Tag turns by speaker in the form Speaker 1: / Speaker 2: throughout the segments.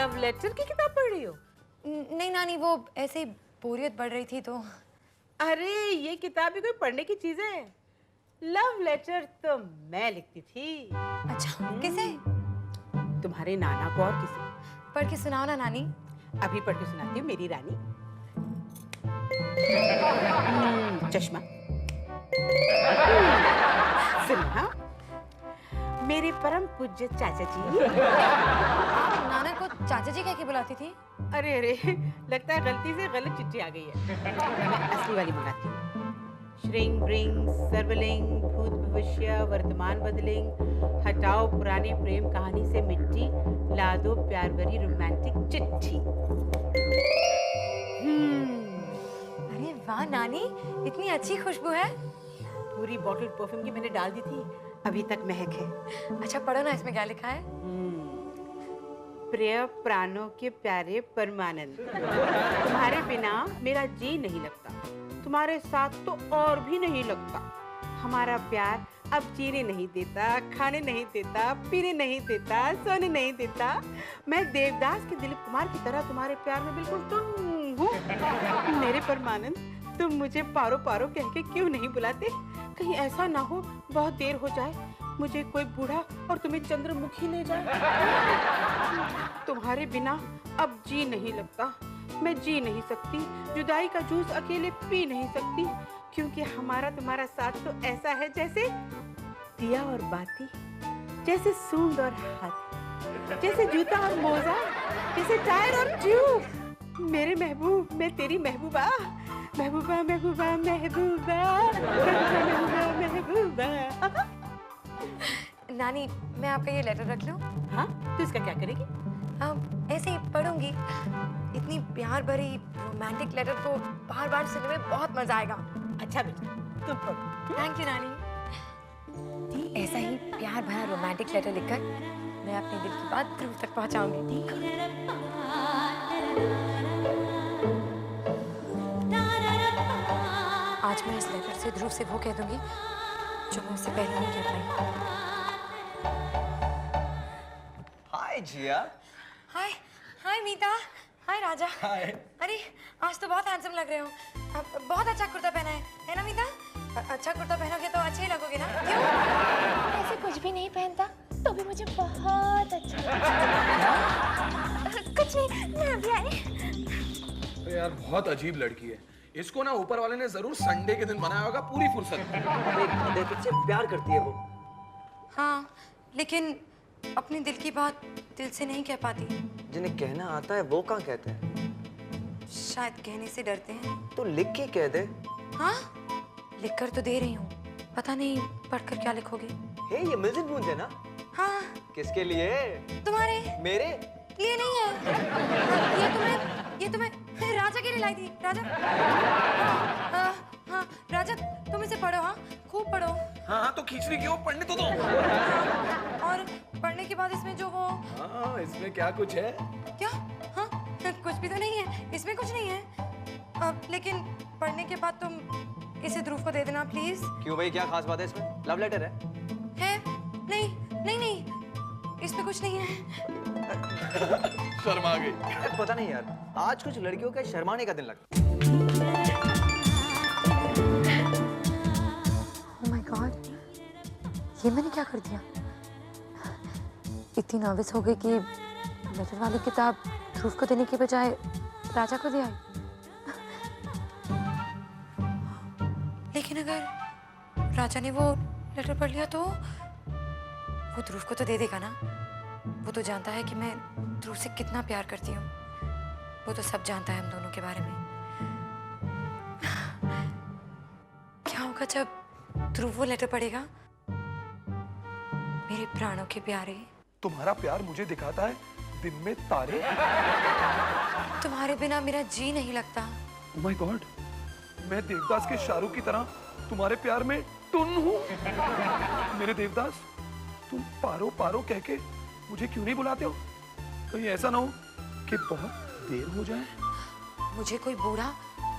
Speaker 1: Love letter की किताब पढ़ रही हो?
Speaker 2: नहीं नानी, वो ऐसे ही बोरियत बढ़ रही थी तो।
Speaker 1: अरे ये किताब भी कोई पढ़ने की चीज है? लव लेटर तो मैं लिखती थी।
Speaker 2: अच्छा, किसे?
Speaker 1: तुम्हारे नाना को और किसे?
Speaker 2: पढ़ के सुनाओ ना नानी।
Speaker 1: अभी पढ़ के सुनाती हूँ मेरी रानी। चश्मा सुना। मेरे परम पूज्य चाचा जी।
Speaker 2: आप नाना को चाचा जी कह के बुलाती थी?
Speaker 1: अरे अरे, लगता है गलती से गलत चिट्ठी आ गई है। मैं असली वाली मंगाती हूँ। श्रिंग ब्रिंग सर्वलिंग भूत भविष्य वर्तमान बदलिंग, हटाओ पुराने प्रेम कहानी से मिट्टी, ला दो प्यार भरी रोमांटिक चिट्ठी।
Speaker 2: अरे वाह नानी, इतनी अच्छी खुशबू है।
Speaker 1: पूरी बॉटल परफ्यूम की मैंने डाल दी थी, अभी तक महक है।
Speaker 2: अच्छा पढ़ो ना, इसमें क्या लिखा है?
Speaker 1: प्रिय प्राणों के प्यारे परमानंद, तुम्हारे बिना मेरा जी नहीं लगता, तुम्हारे साथ तो और भी नहीं लगता। हमारा प्यार अब जीने नहीं देता, खाने नहीं देता, पीने नहीं देता, सोने नहीं देता। मैं देवदास के दिलीप कुमार की तरह तुम्हारे प्यार में बिल्कुल टुन्न हूँ। मेरे परमानंद, तुम मुझे पारो पारो कह के क्यों नहीं बुलाते? कहीं ऐसा ना हो बहुत देर हो जाए, मुझे कोई बूढ़ा और तुम्हें चंद्रमुखी ले जाए। तुम्हारे बिना अब जी नहीं लगता, मैं जी नहीं सकती, जुदाई का जूस अकेले पी नहीं सकती, क्योंकि हमारा तुम्हारा साथ तो ऐसा है जैसे दिया और बाती, जैसे सूंड और हाथी, जैसे जूता और मोजा, जैसे टायर और ट्यूब। मेरे महबूब, मैं तेरी महबूबा, महबूबा महबूबा महबूबा महबूबा महबूबा।
Speaker 2: नानी, मैं आपका ये लेटर रख लूं?
Speaker 1: हाँ, तो इसका क्या करेगी?
Speaker 2: ऐसे ही पढ़ूंगी। इतनी प्यार भरी रोमांटिक लेटर को बार बार सुनने में बहुत मजा आएगा।
Speaker 1: अच्छा बेटा, तुम पढ़ो।
Speaker 2: थैंक यू नानी। ऐसा ही प्यार भरा रोमांटिक लेटर लिखकर मैं अपने दिल की बात ध्रुव तक पहुंचाऊंगी। आज मैं इस लेटर से ध्रुव से वो कह दूंगी जो मैं उससे पहले नहीं कह पाई।
Speaker 3: हाय जिया।
Speaker 2: हाय हाय मीता। हाय राजा।
Speaker 3: हाय।
Speaker 2: अरे आज तो बहुत हैंडसम लग रहे हो। आप बहुत अच्छा कुर्ता पहना है ना मीता? अच्छा कुर्ता पहनोगे तो अच्छे ही लगोगे ना? क्यों?
Speaker 4: ऐसे कुछ भी नहीं पहनता तो भी मुझे बहुत अच्छा लगता। कुछ नहीं, मैं अभी आई।
Speaker 5: अरे यार, बहुत अजीब लड़की है। इसको ना ऊपर वाले ने जरूर संडे के दिन बनाया होगा पूरी फुर्सत में।
Speaker 3: तुझसे प्यार करती है वो।
Speaker 2: हाँ, लेकिन अपने दिल की बात दिल से नहीं कह पाती।
Speaker 3: जिन्हें कहना आता है वो कहाँ कहते हैं?
Speaker 2: शायद कहने से डरते हैं।
Speaker 3: तो लिख के कह दे।
Speaker 2: हाँ, लिखकर तो दे रही हूँ, पता नहीं पढ़कर क्या लिखोगे।
Speaker 3: हे, ये मिल्टन बूंद है ना?
Speaker 2: हाँ।
Speaker 3: किसके लिए?
Speaker 2: तुम्हारे।
Speaker 3: मेरे?
Speaker 2: ये नहीं है। ये तुम्हें राजा के लिए लाई थी। राजा। हाँ, राजा तुम इसे पढ़ो। हाँ, खूब पढ़ो।
Speaker 5: हाँ, तो खींचने क्यों, पढ़ने तो दो।
Speaker 2: और पढ़ने के बाद इसमें जो वो।
Speaker 5: हाँ, इसमें क्या कुछ है?
Speaker 2: क्या? हाँ, कुछ भी तो नहीं है, इसमें कुछ नहीं है। लेकिन पढ़ने के बाद तुम इसे ध्रुव को दे देना प्लीज।
Speaker 3: क्यों भाई, क्या खास बात है इसमें? लव लेटर है?
Speaker 2: नहीं नहीं नहीं, इसमें कुछ नहीं है।
Speaker 5: शर्मा गई।
Speaker 3: पता नहीं यार, आज कुछ लड़कियों का शर्माने का दिन लगता।
Speaker 2: Oh my God, ये मैंने क्या कर दिया? इतनी नर्वस हो गई कि लेटर वाली किताब ध्रुव को देने की बजाय राजा को दिया। लेकिन अगर राजा ने वो लेटर पढ़ लिया तो वो ध्रुव को तो दे देगा ना? वो तो जानता है कि मैं ध्रुव से कितना प्यार करती हूँ। वो तो सब जानता है हम दोनों के बारे में। क्या होगा जब ध्रुव वो लेटर पढ़ेगा? मेरे प्राणों के प्यारे।
Speaker 5: तुम्हारा प्यार मुझे दिखाता है दिन में तारे।
Speaker 2: तुम्हारे बिना मेरा जी नहीं लगता।
Speaker 5: Oh my God, मैं देवदास के शाहरुख की तरह तुम्हारे प्यार में टुन हूँ। मेरे देवदास, तुम पारो पारो कह के मुझे क्यों नहीं बुलाते हो? कहीं ऐसा ना हो कि बहुत देर हो जाए।
Speaker 2: मुझे कोई बूढ़ा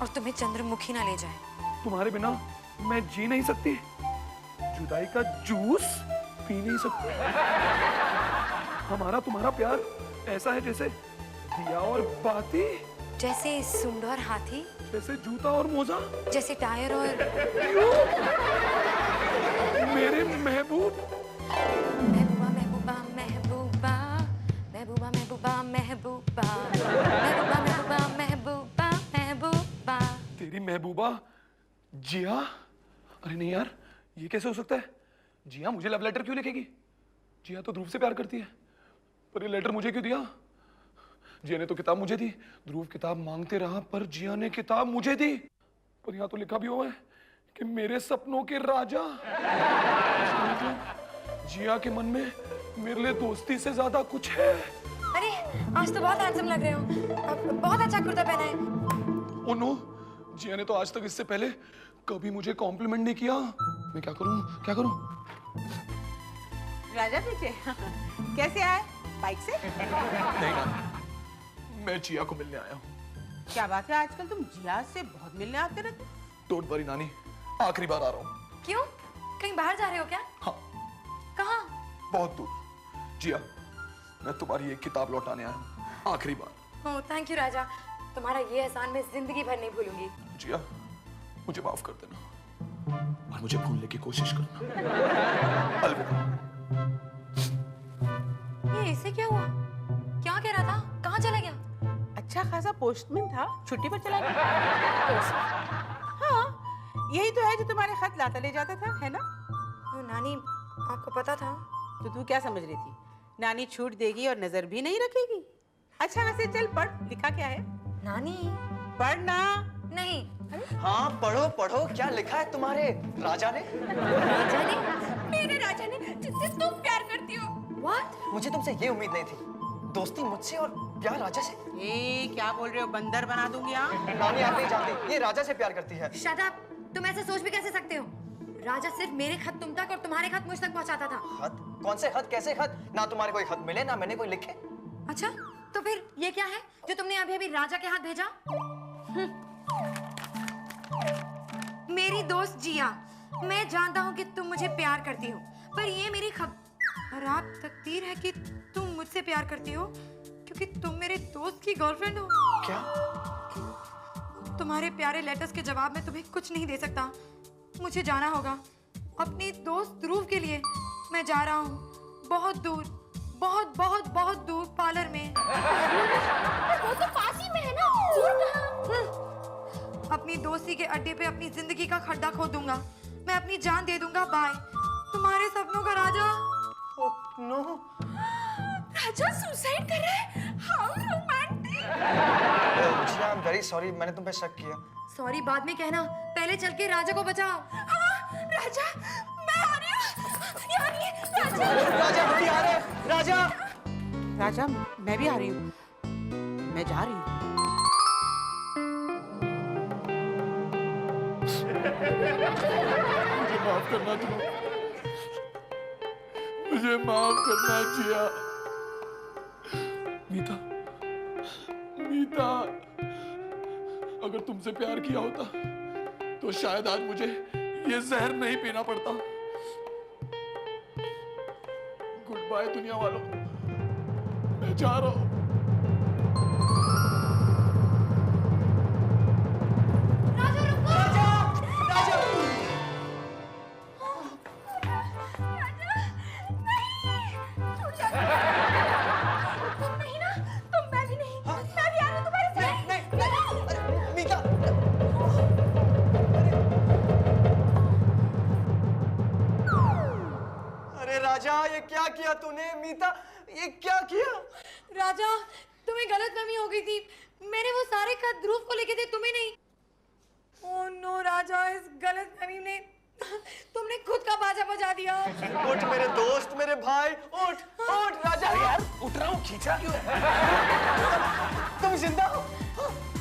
Speaker 2: और तुम्हें चंद्रमुखी ना ले जाए।
Speaker 5: तुम्हारे बिना मैं जी नहीं सकती, जुदाई का जूस पी नहीं सकती। हमारा तुम्हारा प्यार ऐसा है जैसे दिया और बाती,
Speaker 2: जैसे सूंड और हाथी,
Speaker 5: जैसे जूता और मोजा,
Speaker 2: जैसे टायर और
Speaker 5: मेरे महबूब।
Speaker 2: महबूबा महबूबा महबूबा महबूबा महबूबा महबूबा महबूबा महबूबा महबूबा महबूबा।
Speaker 5: तेरी महबूबा जिया? अरे नहीं यार, ये कैसे हो सकता है? जिया मुझे लव लेटर क्यों लिखेगी? जिया तो ध्रुव से प्यार करती है, पर ये लेटर मुझे क्यों दिया? जिया ने तो किताब मुझे दी, ध्रुव किताब मांगते रहा, पर जिया ने किताब मुझे दी। पर यहाँ तो लिखा भी हुआ है कि मेरे सपनों के राजा। जिया के मन में मेरे लिए दोस्ती से ज्यादा कुछ है।
Speaker 2: अरे आज तो बहुत हैंडसम लग रहे हो, बहुत अच्छा कुर्ता पहना है।
Speaker 5: ओ नो, जिया ने तो आज तक इससे पहले कभी मुझे कॉम्प्लीमेंट नहीं किया। मैं क्या करूं, क्या करूं?
Speaker 1: राजा पीछे कैसे आए? बाइक से?
Speaker 5: नहीं ना, मैं जिया को मिलने आया हूँ।
Speaker 1: क्या बात है, आजकल तुम जिया से बहुत मिलने आते रहते हो।
Speaker 5: डोंट वरी नानी, आखिरी बार आ रहा हूँ।
Speaker 2: क्यों, कहीं बाहर जा रहे हो क्या?
Speaker 5: हाँ,
Speaker 2: कहाँ?
Speaker 5: बहुत दूर। जिया, मैं तुम्हारी एक किताब लौटाने आया हूँ, आखिरी बार।
Speaker 2: ओह थैंक यू राजा, तुम्हारा ये एहसान मैं जिंदगी भर नहीं भूलूंगी।
Speaker 5: जिया, मुझे माफ कर देना और मुझे भूलने की कोशिश करना। अलविदा।
Speaker 2: ये इसे क्या हुआ? क्या कह रहा था? कहाँ चला गया?
Speaker 1: अच्छा खासा पोस्टमैन था, छुट्टी पर चला गया। हाँ, यही तो है जो तुम्हारे खत लाता ले जाता था, है ना?
Speaker 2: ओ नानी, आपको पता था?
Speaker 1: तो तू क्या समझ रही थी? नानी छूट देगी और नजर भी नहीं रखेगी? अच्छा वैसे चल पढ़, लिखा क्या है?
Speaker 2: नानी
Speaker 1: पढ़ना।
Speaker 2: नहीं।
Speaker 3: हाँ पढ़ो पढ़ो, क्या लिखा है तुम्हारे राजा ने?
Speaker 2: राजा ने?
Speaker 4: मेरे राजा ने जिससे तुम प्यार करती हो।
Speaker 2: What?
Speaker 3: मुझे तुमसे ये उम्मीद नहीं थी, दोस्ती मुझसे और प्यार राजा से।
Speaker 1: ए क्या बोल रहे हो, बंदर बना दूंगी हाँ?
Speaker 3: नानी आप नहीं जानती, ये राजा से प्यार करती है।
Speaker 2: Shut up! तुम ऐसे सोच भी कैसे सकते हो? राजा सिर्फ मेरे खत तुम तक और तुम्हारे खत मुझ तक पहुंचाता था।
Speaker 3: खत? कौन से खत, कैसे खत? ना तुम्हारे कोई खत मिले, ना मैंने कोई लिखे।
Speaker 2: अच्छा, तो फिर ये क्या है जो तुमने अभी अभी राजा के हाथ भेजा? मेरी दोस्त जिया, मैं जानता हूँ कि तुम मुझे प्यार करती हो, पर ये मेरी खराब तकदीर है कि तुम मुझसे प्यार करती हो क्योंकि तुम मेरे दोस्त की गर्लफ्रेंड हो।
Speaker 3: क्या?
Speaker 2: तुम्हारे प्यारे लेटर्स के जवाब में तुम्हें कुछ नहीं दे सकता। मुझे जाना होगा अपनी दोस्त ध्रुव के लिए। मैं जा रहा हूँ बहुत दूर, बहुत बहुत बहुत दूर पार्लर में।
Speaker 4: वो तो पास ही में है ना, दूर कहाँ?
Speaker 2: अपनी दोस्ती के अड्डे पे अपनी जिंदगी का खड्डा खोद दूंगा। मैं अपनी जान दे दूंगा। बाय, तुम्हारे सपनों का राजा।
Speaker 3: Oh no.
Speaker 4: राजा सुसाइड कर रहा है? How romantic!
Speaker 3: जी आई एम वेरी सॉरी, मैंने तुम पे शक किया।
Speaker 2: सॉरी बाद में कहना, पहले चल के राजा को बचाओ।
Speaker 4: राजा, मैं आ रही हूँ। यानी राजा।
Speaker 3: राजा हम भी आ रहे हैं, राजा।
Speaker 1: राजा मैं भी आ रही हूँ, मैं जा रही हूँ।
Speaker 5: मुझे माफ करना ध्रुव, मुझे माफ करना जिया। मीता, मीता, अगर तुमसे प्यार किया होता तो शायद आज मुझे ये जहर नहीं पीना पड़ता। गुड बाय दुनिया वालों, मैं जा रहा हूं।
Speaker 3: राजा ये क्या किया तूने? मीता ये क्या किया?
Speaker 2: राजा तुम्हें गलतफहमी हो गई थी, मैंने वो सारे खत ध्रुव को लिखे थे, तुम्हें नहीं। ओह नो राजा, इस गलतफहमी में तुमने खुद का बाजा बजा दिया।
Speaker 3: उठ मेरे दोस्त, मेरे भाई, उठ उठ राजा।
Speaker 5: यार उठ रहा हूँ, खींचा क्यों है?
Speaker 3: तुम जिंदा हो?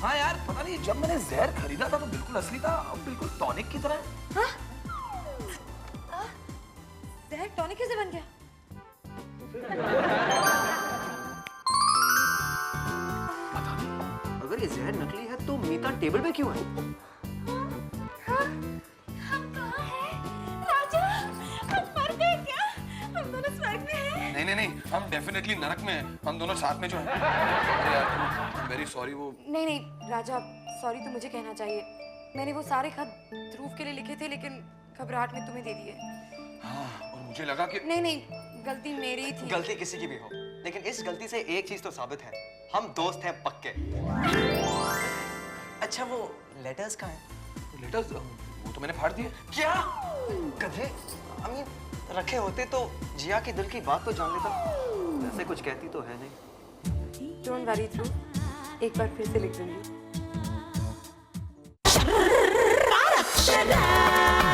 Speaker 5: हाँ यार, पता नहीं जब मैंने जहर खरीदा था तो बिल्कुल असली था, अब बिल्कुल टॉनिक की तरह।
Speaker 2: हाँ? जहर टॉनिक कैसे बन गया?
Speaker 3: अगर ये जहर नकली है तो मीता टेबल पे क्यों है?
Speaker 4: हम कहाँ हैं? राजा, हम मर गए क्या? हम दोनों स्वर्ग में हैं।
Speaker 5: नहीं नहीं नहीं, हम डेफिनेटली नरक में हैं, हम दोनों साथ में जो हैं। अरे यार, वेरी सॉरी। वो
Speaker 2: नहीं नहीं राजा, सॉरी तो मुझे कहना चाहिए। मैंने वो सारे खत ध्रुव के लिए लिखे थे, लेकिन घबराहट में तुम्हें दे दिए।
Speaker 5: हाँ, और मुझे लगा कि
Speaker 2: नहीं नहीं, गलती मेरी थी।
Speaker 3: गलती किसी की भी हो, लेकिन इस गलती से एक चीज तो साबित है, हम दोस्त हैं पक्के। अच्छा वो लेटर्स कहाँ हैं?
Speaker 5: लेटर्स वो तो मैंने फाड़ दिए।
Speaker 3: क्या गधे? अमीन रखे होते तो जिया के दिल की बात तो जान लेता। वैसे कुछ कहती तो है नहीं।
Speaker 2: डोंट वरी ध्रुव, एक बार फिर से लिख दूंगी।
Speaker 6: शरारत